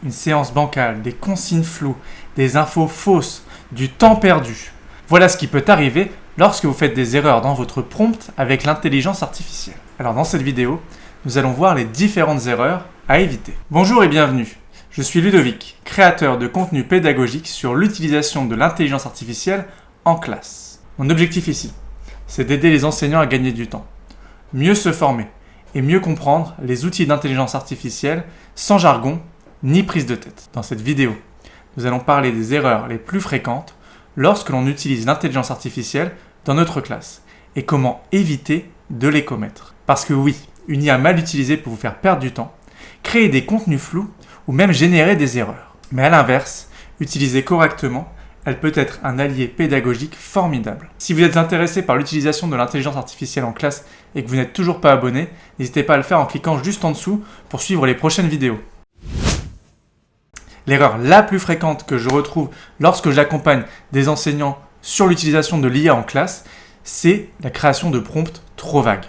Une séance bancale, des consignes floues, des infos fausses, du temps perdu. Voilà ce qui peut arriver lorsque vous faites des erreurs dans votre prompt avec l'intelligence artificielle. Alors dans cette vidéo, nous allons voir les différentes erreurs à éviter. Bonjour et bienvenue. Je suis Ludovic, créateur de contenu pédagogique sur l'utilisation de l'intelligence artificielle en classe. Mon objectif ici, c'est d'aider les enseignants à gagner du temps, mieux se former et mieux comprendre les outils d'intelligence artificielle sans jargon ni prise de tête. Dans cette vidéo, nous allons parler des erreurs les plus fréquentes lorsque l'on utilise l'intelligence artificielle dans notre classe et comment éviter de les commettre. Parce que oui, une IA mal utilisée peut vous faire perdre du temps, créer des contenus flous ou même générer des erreurs. Mais à l'inverse, utilisée correctement, elle peut être un allié pédagogique formidable. Si vous êtes intéressé par l'utilisation de l'intelligence artificielle en classe et que vous n'êtes toujours pas abonné, n'hésitez pas à le faire en cliquant juste en dessous pour suivre les prochaines vidéos. L'erreur la plus fréquente que je retrouve lorsque j'accompagne des enseignants sur l'utilisation de l'IA en classe, c'est la création de prompts trop vagues.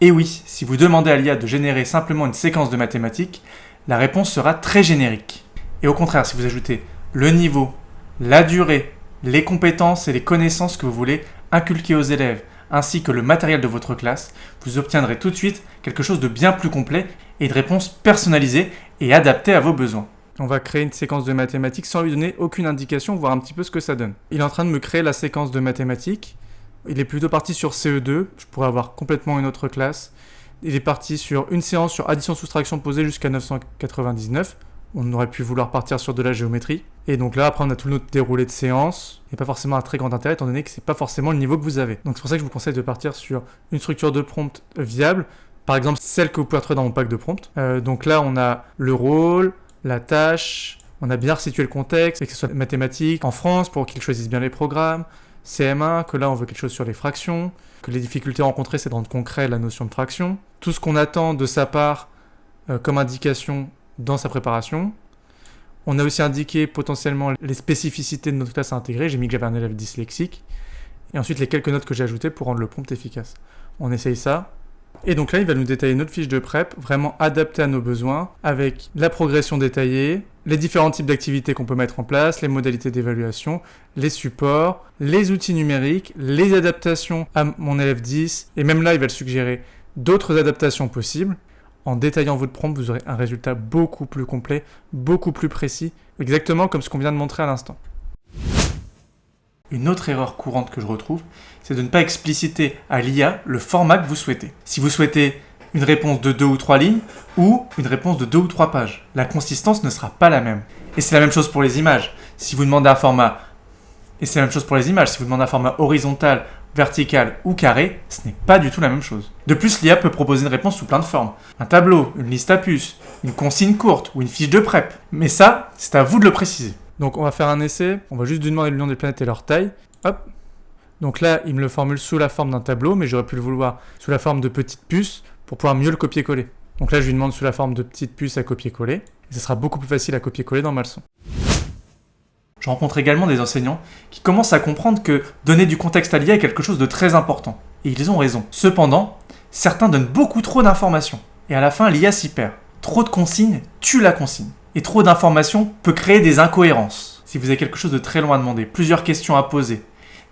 Et oui, si vous demandez à l'IA de générer simplement une séquence de mathématiques, la réponse sera très générique. Et au contraire, si vous ajoutez le niveau, la durée, les compétences et les connaissances que vous voulez inculquer aux élèves, ainsi que le matériel de votre classe, vous obtiendrez tout de suite quelque chose de bien plus complet et une réponse personnalisée et adaptée à vos besoins. On va créer une séquence de mathématiques sans lui donner aucune indication, voir un petit peu ce que ça donne. Il est en train de me créer la séquence de mathématiques. Il est plutôt parti sur CE2, je pourrais avoir complètement une autre classe. Il est parti sur une séance sur addition-soustraction posée jusqu'à 999. On aurait pu vouloir partir sur de la géométrie. Et donc là, après, on a tout notre déroulé de séance. Il n'y a pas forcément un très grand intérêt, étant donné que c'est pas forcément le niveau que vous avez. Donc c'est pour ça que je vous conseille de partir sur une structure de prompt viable. Par exemple, celle que vous pouvez retrouver dans mon pack de prompt. Donc là, on a le rôle, la tâche, on a bien resitué le contexte, et que ce soit mathématiques en France pour qu'ils choisissent bien les programmes, CM1, que là on veut quelque chose sur les fractions, que les difficultés rencontrées c'est de rendre concret la notion de fraction, tout ce qu'on attend de sa part comme indication dans sa préparation. On a aussi indiqué potentiellement les spécificités de notre classe à intégrer, j'ai mis que j'avais un élève dyslexique, et ensuite les quelques notes que j'ai ajoutées pour rendre le prompt efficace. On essaye ça. Et donc là, il va nous détailler notre fiche de prep, vraiment adaptée à nos besoins, avec la progression détaillée, les différents types d'activités qu'on peut mettre en place, les modalités d'évaluation, les supports, les outils numériques, les adaptations à mon élève 10, et même là, il va le suggérer d'autres adaptations possibles. En détaillant votre prompt, vous aurez un résultat beaucoup plus complet, beaucoup plus précis, exactement comme ce qu'on vient de montrer à l'instant. Une autre erreur courante que je retrouve, c'est de ne pas expliciter à l'IA le format que vous souhaitez. Si vous souhaitez une réponse de 2 ou 3 lignes ou une réponse de 2 ou 3 pages, la consistance ne sera pas la même. Et c'est la même chose pour les images. Si vous demandez un format, horizontal, vertical ou carré, ce n'est pas du tout la même chose. De plus, l'IA peut proposer une réponse sous plein de formes. Un tableau, une liste à puces, une consigne courte ou une fiche de prep. Mais ça, c'est à vous de le préciser. Donc on va faire un essai, on va juste lui demander le nom des planètes et leur taille. Hop. Donc là, il me le formule sous la forme d'un tableau, mais j'aurais pu le vouloir sous la forme de petites puces pour pouvoir mieux le copier-coller. Donc là, je lui demande sous la forme de petites puces à copier-coller, et ce sera beaucoup plus facile à copier-coller dans ma leçon. Je rencontre également des enseignants qui commencent à comprendre que donner du contexte à l'IA est quelque chose de très important. Et ils ont raison. Cependant, certains donnent beaucoup trop d'informations. Et à la fin, l'IA s'y perd. Trop de consignes tue la consigne. Et trop d'informations peut créer des incohérences. Si vous avez quelque chose de très long à demander, plusieurs questions à poser,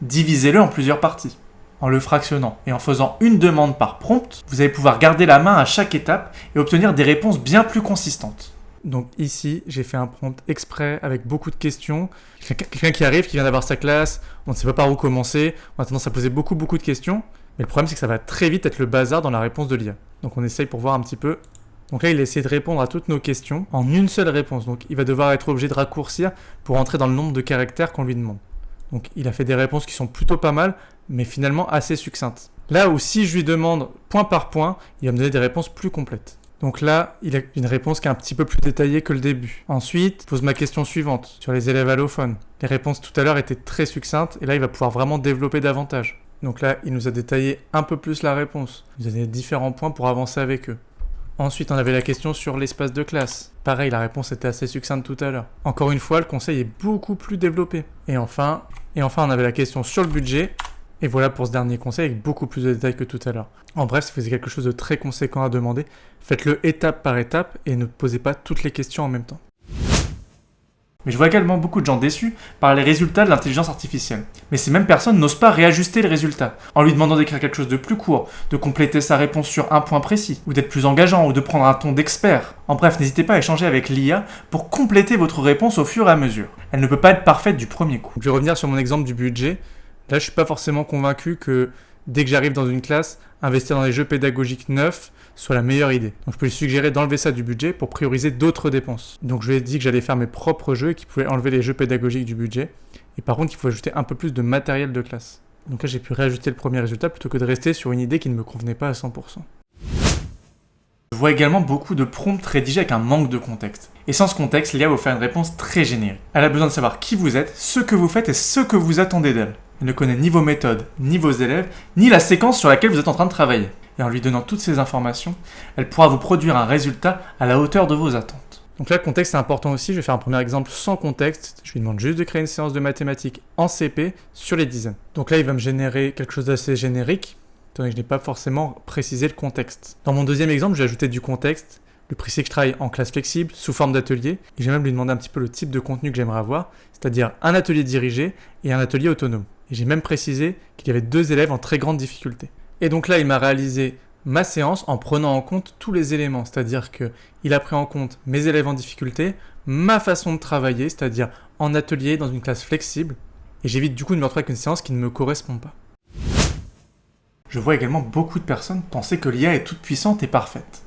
divisez-le en plusieurs parties. En le fractionnant et en faisant une demande par prompt, vous allez pouvoir garder la main à chaque étape et obtenir des réponses bien plus consistantes. Donc ici, j'ai fait un prompt exprès avec beaucoup de questions. Quelqu'un qui arrive, qui vient d'avoir sa classe, on ne sait pas par où commencer, on a tendance à poser beaucoup de questions. Mais le problème, c'est que ça va très vite être le bazar dans la réponse de l'IA. Donc on essaye pour voir un petit peu. Donc là, il a essayé de répondre à toutes nos questions en une seule réponse. Donc il va devoir être obligé de raccourcir pour entrer dans le nombre de caractères qu'on lui demande. Donc il a fait des réponses qui sont plutôt pas mal, mais finalement assez succinctes. Là où si je lui demande point par point, il va me donner des réponses plus complètes. Donc là, il a une réponse qui est un petit peu plus détaillée que le début. Ensuite, je pose ma question suivante sur les élèves allophones. Les réponses tout à l'heure étaient très succinctes et là, il va pouvoir vraiment développer davantage. Donc là, il nous a détaillé un peu plus la réponse. Il nous a donné différents points pour avancer avec eux. Ensuite, on avait la question sur l'espace de classe. Pareil, la réponse était assez succincte tout à l'heure. Encore une fois, le conseil est beaucoup plus développé. Et enfin, on avait la question sur le budget. Et voilà pour ce dernier conseil avec beaucoup plus de détails que tout à l'heure. En bref, si vous avez quelque chose de très conséquent à demander, faites-le étape par étape et ne posez pas toutes les questions en même temps. Mais je vois également beaucoup de gens déçus par les résultats de l'intelligence artificielle. Mais ces mêmes personnes n'osent pas réajuster le résultat, en lui demandant d'écrire quelque chose de plus court, de compléter sa réponse sur un point précis, ou d'être plus engageant, ou de prendre un ton d'expert. En bref, n'hésitez pas à échanger avec l'IA pour compléter votre réponse au fur et à mesure. Elle ne peut pas être parfaite du premier coup. Je vais revenir sur mon exemple du budget. Là, je suis pas forcément convaincu que dès que j'arrive dans une classe, investir dans les jeux pédagogiques neufs soit la meilleure idée. Donc je peux lui suggérer d'enlever ça du budget pour prioriser d'autres dépenses. Donc je lui ai dit que j'allais faire mes propres jeux et qu'il pouvait enlever les jeux pédagogiques du budget. Et par contre, il faut ajouter un peu plus de matériel de classe. Donc là, j'ai pu réajuster le premier résultat plutôt que de rester sur une idée qui ne me convenait pas à 100%. Je vois également beaucoup de prompts rédigés avec un manque de contexte. Et sans ce contexte, l'IA va vous faire une réponse très générique. Elle a besoin de savoir qui vous êtes, ce que vous faites et ce que vous attendez d'elle. Elle ne connaît ni vos méthodes, ni vos élèves, ni la séquence sur laquelle vous êtes en train de travailler. Et en lui donnant toutes ces informations, elle pourra vous produire un résultat à la hauteur de vos attentes. Donc là, le contexte est important aussi. Je vais faire un premier exemple sans contexte. Je lui demande juste de créer une séance de mathématiques en CP sur les dizaines. Donc là, il va me générer quelque chose d'assez générique, étant donné que je n'ai pas forcément précisé le contexte. Dans mon deuxième exemple, je vais ajouter du contexte, lui préciser que je travaille en classe flexible, sous forme d'atelier, et je vais même lui demander un petit peu le type de contenu que j'aimerais avoir, c'est-à-dire un atelier dirigé et un atelier autonome. Et j'ai même précisé qu'il y avait 2 élèves en très grande difficulté. Et donc là, il m'a réalisé ma séance en prenant en compte tous les éléments, c'est-à-dire qu'il a pris en compte mes élèves en difficulté, ma façon de travailler, c'est-à-dire en atelier, dans une classe flexible, et j'évite du coup de me retrouver avec une séance qui ne me correspond pas. Je vois également beaucoup de personnes penser que l'IA est toute puissante et parfaite.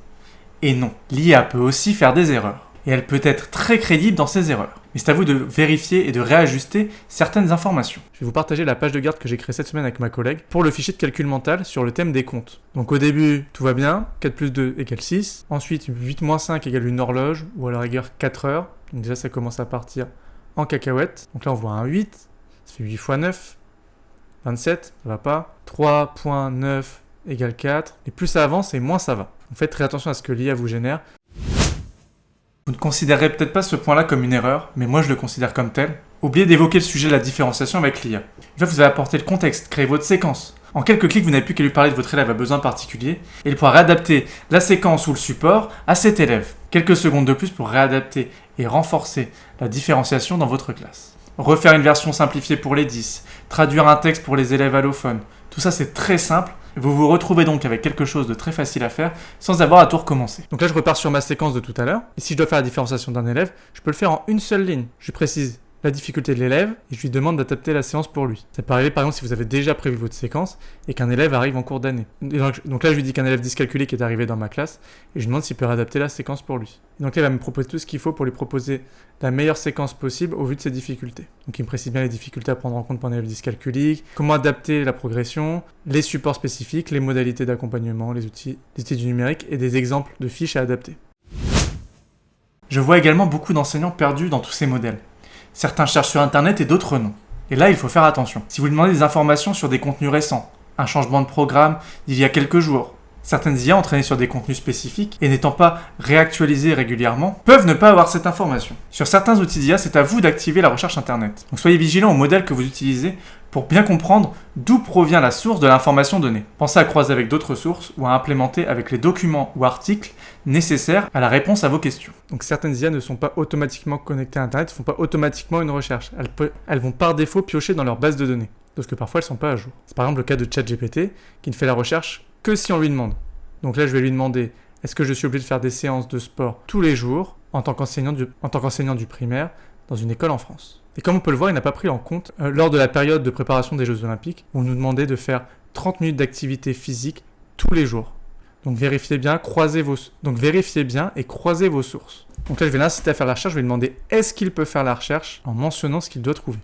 Et non, l'IA peut aussi faire des erreurs. Et elle peut être très crédible dans ses erreurs. Mais c'est à vous de vérifier et de réajuster certaines informations. Je vais vous partager la page de garde que j'ai créée cette semaine avec ma collègue pour le fichier de calcul mental sur le thème des comptes. Donc au début, tout va bien, 4 plus 2 égale 6. Ensuite, 8 moins 5 égale une horloge, ou à la rigueur 4 heures. Donc déjà, ça commence à partir en cacahuète. Donc là, on voit un 8, ça fait 8 fois 9, 27, ça va pas. 3.9 égale 4. Et plus ça avance, et moins ça va. Donc faites très attention à ce que l'IA vous génère. Vous ne considérez peut-être pas ce point-là comme une erreur, mais moi je le considère comme tel. Oubliez d'évoquer le sujet de la différenciation avec l'IA. Une fois que vous avez apporté le contexte, créé votre séquence. En quelques clics, vous n'avez plus qu'à lui parler de votre élève à besoin particulier, et il pourra réadapter la séquence ou le support à cet élève. Quelques secondes de plus pour réadapter et renforcer la différenciation dans votre classe. Refaire une version simplifiée pour les 10, traduire un texte pour les élèves allophones. Tout ça c'est très simple. Vous vous retrouvez donc avec quelque chose de très facile à faire sans avoir à tout recommencer. Donc là, je repars sur ma séquence de tout à l'heure. Et si je dois faire la différenciation d'un élève, je peux le faire en une seule ligne. Je précise la difficulté de l'élève et je lui demande d'adapter la séance pour lui. Ça peut arriver par exemple si vous avez déjà prévu votre séquence et qu'un élève arrive en cours d'année. Donc là, je lui dis qu'un élève dyscalculique qui est arrivé dans ma classe et je lui demande s'il peut réadapter la séquence pour lui. Et donc là, il va me proposer tout ce qu'il faut pour lui proposer la meilleure séquence possible au vu de ses difficultés. Donc il me précise bien les difficultés à prendre en compte pour un élève dyscalculique, comment adapter la progression, les supports spécifiques, les modalités d'accompagnement, les outils du numérique et des exemples de fiches à adapter. Je vois également beaucoup d'enseignants perdus dans tous ces modèles. Certains cherchent sur internet et d'autres non. Et là, il faut faire attention. Si vous demandez des informations sur des contenus récents, un changement de programme d'il y a quelques jours, certaines IA entraînées sur des contenus spécifiques et n'étant pas réactualisées régulièrement peuvent ne pas avoir cette information. Sur certains outils d'IA, c'est à vous d'activer la recherche internet. Donc soyez vigilants au modèle que vous utilisez pour bien comprendre d'où provient la source de l'information donnée. Pensez à croiser avec d'autres sources ou à implémenter avec les documents ou articles nécessaires à la réponse à vos questions. Donc certaines IA ne sont pas automatiquement connectées à internet, ne font pas automatiquement une recherche. Elles vont par défaut piocher dans leur base de données, parce que parfois elles ne sont pas à jour. C'est par exemple le cas de ChatGPT qui ne fait la recherche que si on lui demande. Donc là, je vais lui demander, est-ce que je suis obligé de faire des séances de sport tous les jours en tant qu'enseignant du primaire dans une école en France? Et comme on peut le voir, il n'a pas pris en compte, lors de la période de préparation des Jeux Olympiques, où on nous demandait de faire 30 minutes d'activité physique tous les jours. Donc vérifiez bien et croisez vos sources. Donc là, je vais l'inciter à faire la recherche, je vais lui demander, est-ce qu'il peut faire la recherche en mentionnant ce qu'il doit trouver.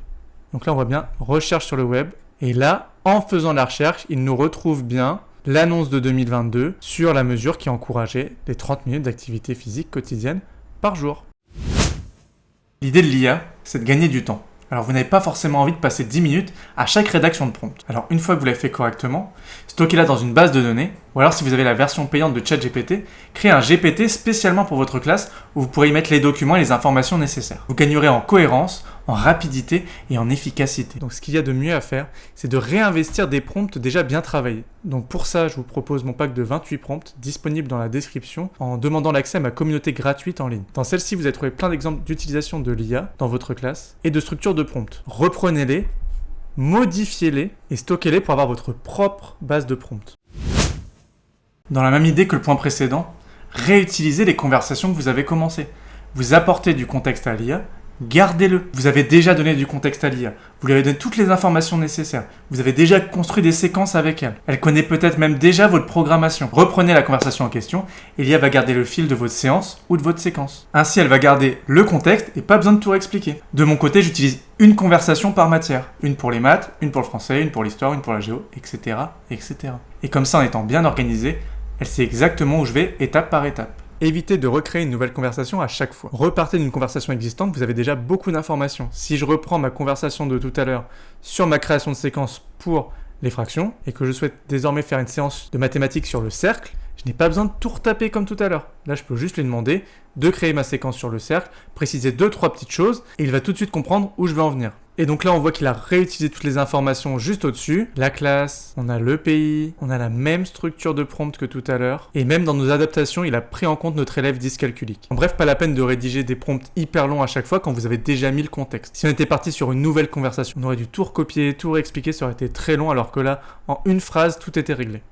Donc là, on voit bien, recherche sur le web. Et là, en faisant la recherche, il nous retrouve bien l'annonce de 2022 sur la mesure qui encourageait les 30 minutes d'activité physique quotidienne par jour. L'idée de l'IA, c'est de gagner du temps. Alors vous n'avez pas forcément envie de passer 10 minutes à chaque rédaction de prompt. Alors une fois que vous l'avez fait correctement, stockez-la dans une base de données, ou alors si vous avez la version payante de ChatGPT, créez un GPT spécialement pour votre classe où vous pourrez y mettre les documents et les informations nécessaires. Vous gagnerez en cohérence, en rapidité et en efficacité. Donc ce qu'il y a de mieux à faire, c'est de réinvestir des prompts déjà bien travaillés. Donc pour ça, je vous propose mon pack de 28 prompts disponible dans la description en demandant l'accès à ma communauté gratuite en ligne. Dans celle-ci, vous allez trouver plein d'exemples d'utilisation de l'IA dans votre classe et de structures de prompts. Reprenez-les, modifiez-les et stockez-les pour avoir votre propre base de prompts. Dans la même idée que le point précédent, réutilisez les conversations que vous avez commencées. Vous apportez du contexte à l'IA, gardez-le. Vous avez déjà donné du contexte à l'IA. Vous lui avez donné toutes les informations nécessaires. Vous avez déjà construit des séquences avec elle. Elle connaît peut-être même déjà votre programmation. Reprenez la conversation en question et l'IA va garder le fil de votre séance ou de votre séquence. Ainsi, elle va garder le contexte et pas besoin de tout réexpliquer. De mon côté, j'utilise une conversation par matière. Une pour les maths, une pour le français, une pour l'histoire, une pour la géo, etc., etc. Et comme ça, en étant bien organisé, elle sait exactement où je vais étape par étape. Évitez de recréer une nouvelle conversation à chaque fois. Repartez d'une conversation existante, vous avez déjà beaucoup d'informations. Si je reprends ma conversation de tout à l'heure sur ma création de séquence pour les fractions et que je souhaite désormais faire une séance de mathématiques sur le cercle, je n'ai pas besoin de tout retaper comme tout à l'heure. Là, je peux juste lui demander de créer ma séquence sur le cercle, préciser 2-3 petites choses et il va tout de suite comprendre où je veux en venir. Et donc là, on voit qu'il a réutilisé toutes les informations juste au-dessus. La classe, on a le pays, on a la même structure de prompt que tout à l'heure. Et même dans nos adaptations, il a pris en compte notre élève dyscalculique. En bref, pas la peine de rédiger des prompts hyper longs à chaque fois quand vous avez déjà mis le contexte. Si on était parti sur une nouvelle conversation, on aurait dû tout recopier, tout réexpliquer, ça aurait été très long, alors que là, en une phrase, tout était réglé.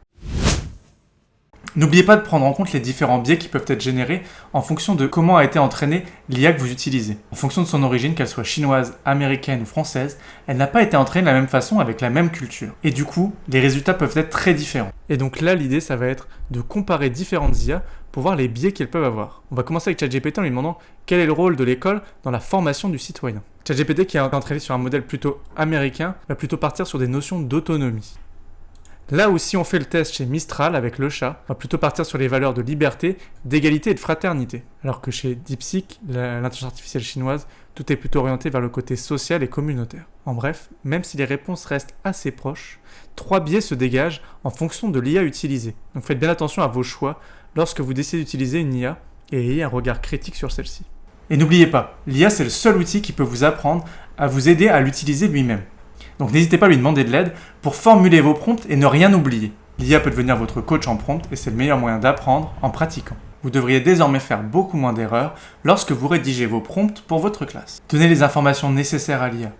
N'oubliez pas de prendre en compte les différents biais qui peuvent être générés en fonction de comment a été entraînée l'IA que vous utilisez. En fonction de son origine, qu'elle soit chinoise, américaine ou française, elle n'a pas été entraînée de la même façon avec la même culture. Et du coup, les résultats peuvent être très différents. Et donc là, l'idée, ça va être de comparer différentes IA pour voir les biais qu'elles peuvent avoir. On va commencer avec ChatGPT en lui demandant quel est le rôle de l'école dans la formation du citoyen. ChatGPT, qui est entraîné sur un modèle plutôt américain, va plutôt partir sur des notions d'autonomie. Là où si on fait le test chez Mistral avec le chat, on va plutôt partir sur les valeurs de liberté, d'égalité et de fraternité. Alors que chez DeepSeek, l'intelligence artificielle chinoise, tout est plutôt orienté vers le côté social et communautaire. En bref, même si les réponses restent assez proches, 3 biais se dégagent en fonction de l'IA utilisée. Donc faites bien attention à vos choix lorsque vous décidez d'utiliser une IA et ayez un regard critique sur celle-ci. Et n'oubliez pas, l'IA c'est le seul outil qui peut vous apprendre à vous aider à l'utiliser lui-même. Donc n'hésitez pas à lui demander de l'aide pour formuler vos prompts et ne rien oublier. L'IA peut devenir votre coach en prompt et c'est le meilleur moyen d'apprendre en pratiquant. Vous devriez désormais faire beaucoup moins d'erreurs lorsque vous rédigez vos prompts pour votre classe. Donnez les informations nécessaires à l'IA.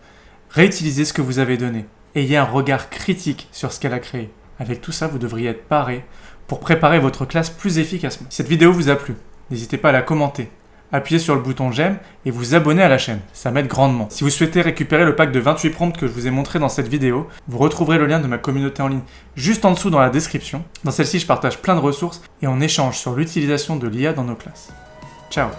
Réutilisez ce que vous avez donné. Ayez un regard critique sur ce qu'elle a créé. Avec tout ça, vous devriez être paré pour préparer votre classe plus efficacement. Si cette vidéo vous a plu, n'hésitez pas à la commenter. Appuyez sur le bouton j'aime et vous abonner à la chaîne, ça m'aide grandement. Si vous souhaitez récupérer le pack de 28 prompts que je vous ai montré dans cette vidéo, vous retrouverez le lien de ma communauté en ligne juste en dessous dans la description. Dans celle-ci, je partage plein de ressources et on échange sur l'utilisation de l'IA dans nos classes. Ciao!